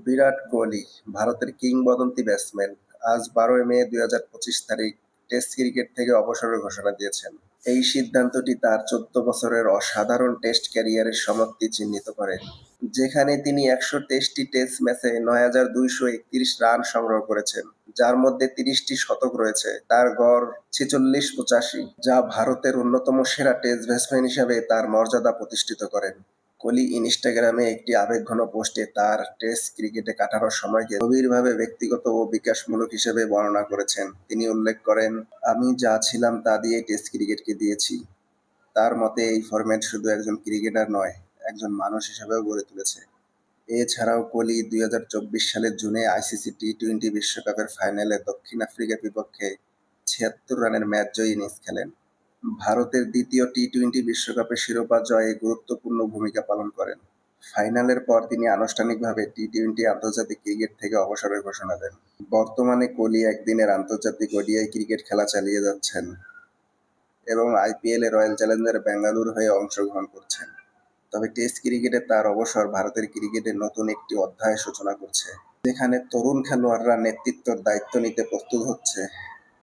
বিরাট কোহলি, ভারতের কিংবদন্তি ব্যাটসম্যান, আজ ১২ মে ২০২৫ তারিখ টেস্ট ক্রিকেট থেকে অবসরের ঘোষণা দিয়েছেন। এই সিদ্ধান্তটি তার ১৪ বছরের অসাধারণ টেস্ট ক্যারিয়ারের সমাপ্তি চিহ্নিত করে, যেখানে তিনি ১২৩টি টেস্ট ম্যাচে ৯,২৩১ রান সংগ্রহ করেছেন, যার মধ্যে ৩০টি শতক রয়েছে। তার গড় ৪৬-৮৫, যা ভারতের অন্যতম সেরা টেস্ট ব্যাটসম্যান হিসেবে তার মর্যাদা প্রতিষ্ঠিত করেন। কোহলি ইনস্টাগ্রামে একটি আবেগঘন পোস্টে তার টেস্ট ক্রিকেটে কাটানোর সময়কে গভীরভাবে ব্যক্তিগত ও বিকাশমূলক হিসেবে বর্ণনা করেছেন। তিনি উল্লেখ করেন, "আমি যা ছিলাম তা দিয়েই টেস্ট ক্রিকেটকে দিয়েছি।" তার মতে এই ফরম্যাট শুধু একজন ক্রিকেটার নয়, একজন মানুষ হিসেবেও গড়ে তুলেছে। এছাড়াও কোহলি ২০২৪ সালের জুনে আইসিসি টি-টোয়েন্টি বিশ্বকাপের ফাইনালে দক্ষিণ আফ্রিকার বিপক্ষে ৭৬ রানের ম্যাচ জয়ী ইনিংস খেলেন। ভারতের দ্বিতীয় টি-টোয়েন্টি বিশ্বকাপের শিরোপা জয়ে গুরুত্বপূর্ণ ভূমিকা পালন করেন। ফাইনালের পর তিনি আনুষ্ঠানিকভাবে টি-টোয়েন্টি আন্তর্জাতিক ক্রিকেট থেকে অবসরের ঘোষণা দেন। বর্তমানে কোহলি একদিনের আন্তর্জাতিক ওডিআই ক্রিকেট খেলা চালিয়ে যাচ্ছেন এবং আইপিএলে রয়্যাল চ্যালেঞ্জার্স ব্যাঙ্গালুরু হয়ে অংশগ্রহণ করছেন। তবে টেস্ট ক্রিকেটে তার অবসর ভারতের ক্রিকেটের নতুন একটি অধ্যায়ের সূচনা করছে, যেখানে তরুণ খেলোয়াড়রা নেতৃত্বের দায়িত্ব নিতে প্রস্তুত হচ্ছে।